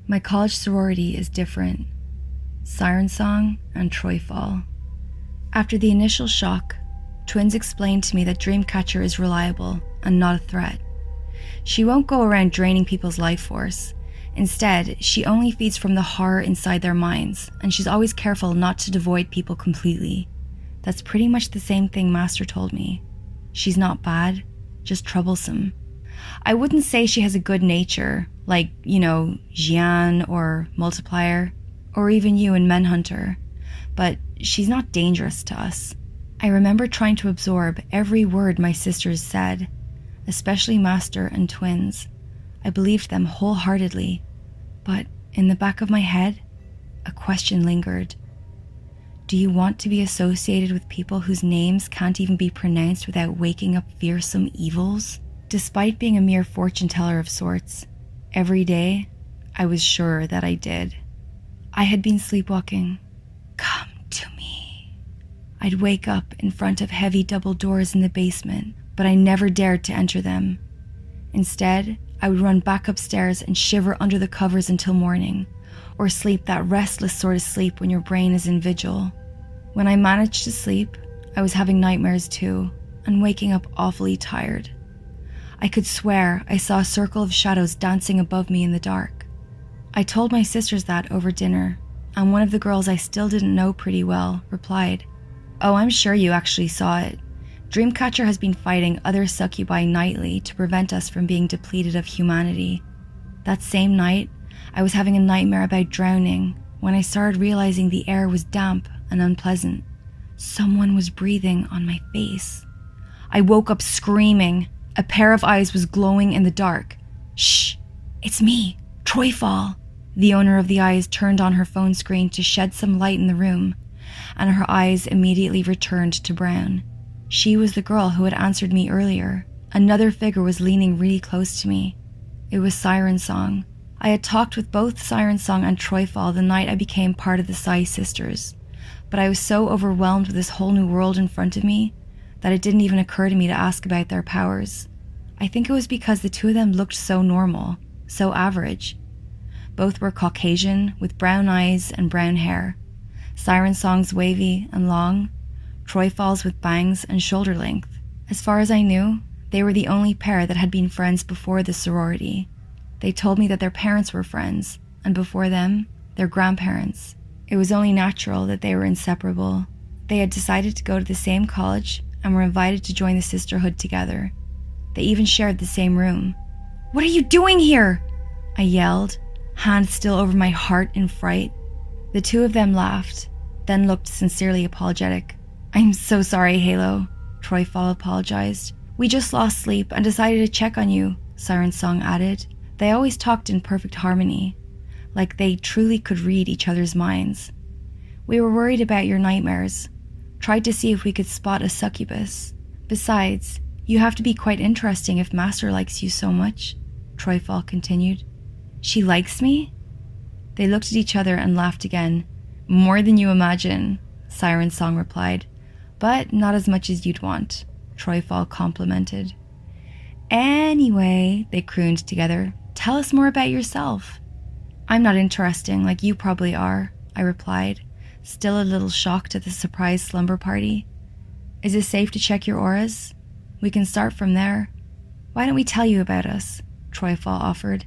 My college sorority is different. Siren Song and Troyfall. After the initial shock, twins explained to me that Dreamcatcher is reliable and not a threat. She won't go around draining people's life force. Instead, she only feeds from the horror inside their minds, and she's always careful not to devoid people completely. That's pretty much the same thing Master told me. She's not bad, just troublesome. I wouldn't say she has a good nature, like, Jian or Multiplier, or even you in Manhunter, but she's not dangerous to us. I remember trying to absorb every word my sisters said, especially Master and twins. I believed them wholeheartedly, but in the back of my head, a question lingered. Do you want to be associated with people whose names can't even be pronounced without waking up fearsome evils? Despite being a mere fortune teller of sorts, every day I was sure that I did. I had been sleepwalking. Come to me. I'd wake up in front of heavy double doors in the basement, but I never dared to enter them. Instead, I would run back upstairs and shiver under the covers until morning, or sleep that restless sort of sleep when your brain is in vigil. When I managed to sleep, I was having nightmares too, and waking up awfully tired. I could swear I saw a circle of shadows dancing above me in the dark. I told my sisters that over dinner, and one of the girls I still didn't know pretty well replied, "Oh, I'm sure you actually saw it. Dreamcatcher has been fighting other succubi nightly to prevent us from being depleted of humanity." That same night, I was having a nightmare about drowning when I started realizing the air was damp and unpleasant. Someone was breathing on my face. I woke up screaming. A pair of eyes was glowing in the dark. "Shh, it's me, Troyfall." The owner of the eyes turned on her phone screen to shed some light in the room, and her eyes immediately returned to brown. She was the girl who had answered me earlier. Another figure was leaning really close to me. It was Siren Song. I had talked with both Siren Song and Troyfall the night I became part of the Sai sisters, but I was so overwhelmed with this whole new world in front of me that it didn't even occur to me to ask about their powers. I think it was because the two of them looked so normal, so average. Both were Caucasian, with brown eyes and brown hair. Siren Song's wavy and long, Troyfall's with bangs and shoulder length. As far as I knew, they were the only pair that had been friends before the sorority. They told me that their parents were friends, and before them, their grandparents. It was only natural that they were inseparable. They had decided to go to the same college and were invited to join the sisterhood together. They even shared the same room. "What are you doing here?" I yelled, hand still over my heart in fright. The two of them laughed, then looked sincerely apologetic. "I'm so sorry, Halo," Troyfall apologized. "We just lost sleep and decided to check on you," Siren Song added. They always talked in perfect harmony, like they truly could read each other's minds. "We were worried about your nightmares. Tried to see if we could spot a succubus. Besides, you have to be quite interesting if Master likes you so much," Troyfall continued. "She likes me?" They looked at each other and laughed again. "More than you imagine," Siren Song replied. "But not as much as you'd want," Troyfall complimented. "Anyway," they crooned together, "tell us more about yourself." "I'm not interesting like you probably are," I replied, still a little shocked at the surprise slumber party. "Is it safe to check your auras? We can start from there." "Why don't we tell you about us?" Troyfall offered.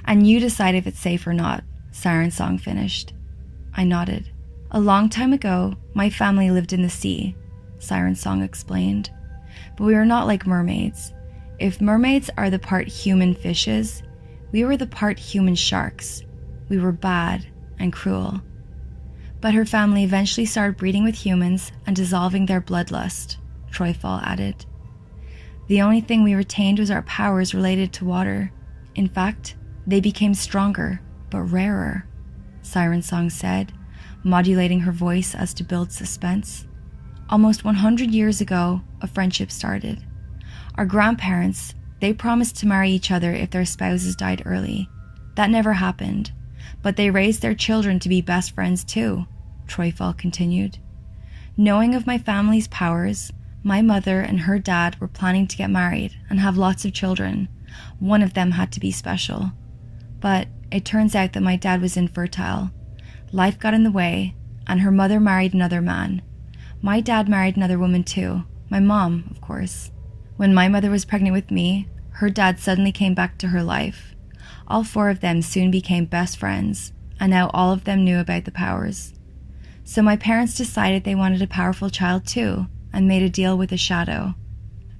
"And you decide if it's safe or not," Siren Song finished. I nodded. "A long time ago, my family lived in the sea," Siren Song explained. "But we were not like mermaids. If mermaids are the part human fishes, we were the part human sharks. We were bad and cruel. But her family eventually started breeding with humans and dissolving their bloodlust," Troyfall added. "The only thing we retained was our powers related to water. In fact, they became stronger, but rarer," Siren Song said, modulating her voice as to build suspense. "Almost 100 years ago, a friendship started. Our grandparents, they promised to marry each other if their spouses died early. That never happened, but they raised their children to be best friends too," Troyfall continued. "Knowing of my family's powers, my mother and her dad were planning to get married and have lots of children. One of them had to be special. But it turns out that my dad was infertile. Life got in the way, and her mother married another man. My dad married another woman too, my mom, of course. When my mother was pregnant with me, her dad suddenly came back to her life. All 4 of them soon became best friends, and now all of them knew about the powers. So my parents decided they wanted a powerful child too, and made a deal with a shadow.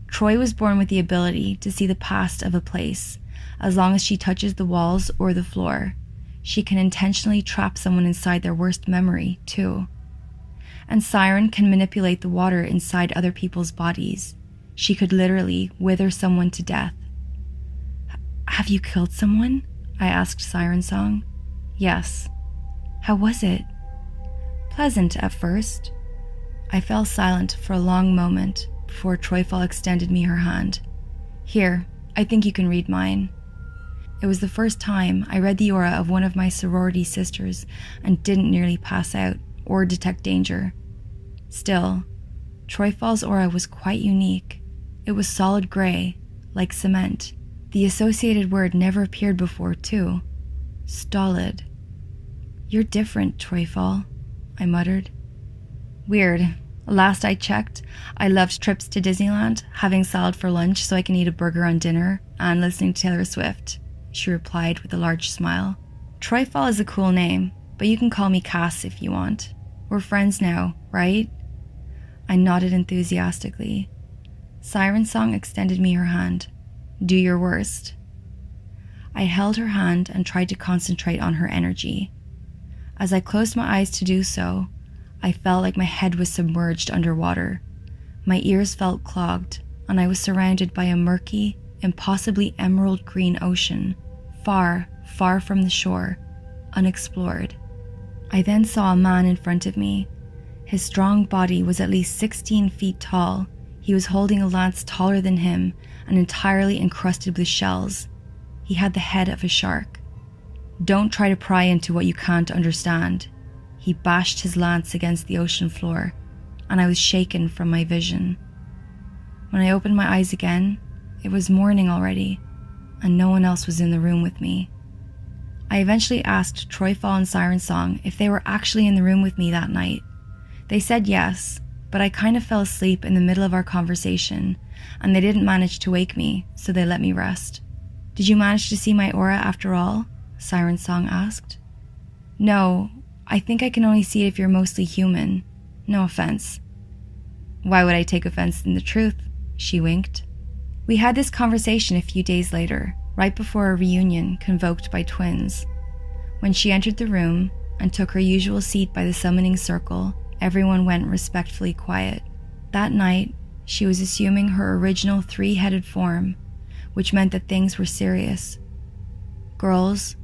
Troy was born with the ability to see the past of a place. As long as she touches the walls or the floor, she can intentionally trap someone inside their worst memory too. And Siren can manipulate the water inside other people's bodies. She could literally wither someone to death. Have you killed someone? I asked Siren Song. Yes. How was it? Pleasant at first. I fell silent for a long moment before Troyfall extended me her hand. Here, I think you can read mine. It was the first time I read the aura of one of my sorority sisters and didn't nearly pass out or detect danger. Still, Troyfall's aura was quite unique. It was solid gray, like cement. The associated word never appeared before, too. Stolid. You're different, Troyfall, I muttered. Weird. Last I checked, I loved trips to Disneyland, having salad for lunch so I can eat a burger on dinner, and listening to Taylor Swift, she replied with a large smile. Troyfall is a cool name, but you can call me Cass if you want. We're friends now, right? I nodded enthusiastically. Siren Song extended me her hand. Do your worst. I held her hand and tried to concentrate on her energy. As I closed my eyes to do so, I felt like my head was submerged underwater. My ears felt clogged, and I was surrounded by a murky, impossibly emerald green ocean, far, far from the shore, unexplored. I then saw a man in front of me. His strong body was at least 16 feet tall. He was holding a lance taller than him and entirely encrusted with shells. He had the head of a shark. Don't try to pry into what you can't understand. He bashed his lance against the ocean floor, and I was shaken from my vision. When I opened my eyes again, it was morning already, and no one else was in the room with me. I eventually asked Troyfall and Siren Song if they were actually in the room with me that night. They said yes, but I kind of fell asleep in the middle of our conversation, and they didn't manage to wake me, so they let me rest. Did you manage to see my aura after all? Siren Song asked. No, I think I can only see it if you're mostly human. No offense. Why would I take offense in the truth? She winked. We had this conversation a few days later, right before a reunion convoked by twins. When she entered the room and took her usual seat by the summoning circle, everyone went respectfully quiet. That night, she was assuming her original 3-headed form, which meant that things were serious. Girls,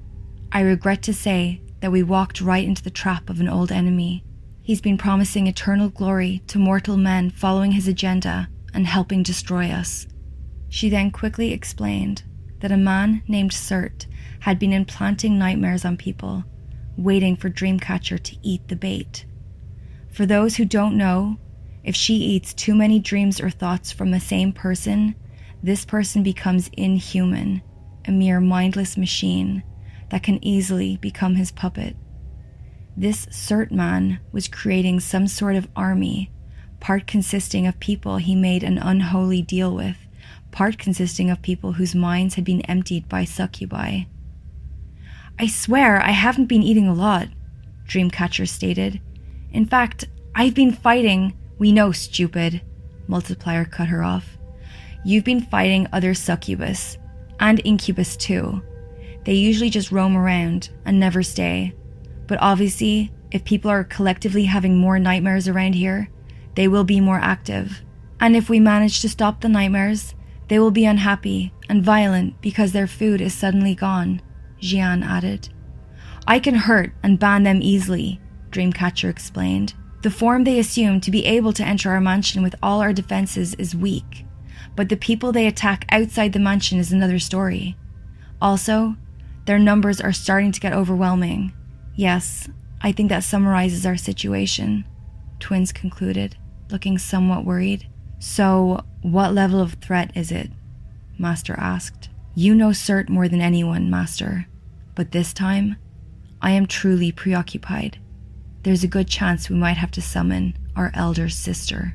I regret to say that we walked right into the trap of an old enemy. He's been promising eternal glory to mortal men following his agenda and helping destroy us. She then quickly explained that a man named Cert had been implanting nightmares on people, waiting for Dreamcatcher to eat the bait. For those who don't know, if she eats too many dreams or thoughts from the same person, this person becomes inhuman, a mere mindless machine that can easily become his puppet. This Cert man was creating some sort of army, part consisting of people he made an unholy deal with, part consisting of people whose minds had been emptied by succubi. I swear I haven't been eating a lot, Dreamcatcher stated. In fact, I've been fighting— We know, stupid, Multiplier cut her off. You've been fighting other succubus, and incubus too. They usually just roam around and never stay. But obviously, if people are collectively having more nightmares around here, they will be more active. And if we manage to stop the nightmares, they will be unhappy and violent because their food is suddenly gone, Jian added. I can hurt and ban them easily, Dreamcatcher explained. The form they assume to be able to enter our mansion with all our defenses is weak, but the people they attack outside the mansion is another story. Also, their numbers are starting to get overwhelming. Yes, I think that summarizes our situation, Twins concluded, looking somewhat worried. So, what level of threat is it? Master asked. You know Cert more than anyone, Master. But this time, I am truly preoccupied. There's a good chance we might have to summon our elder sister.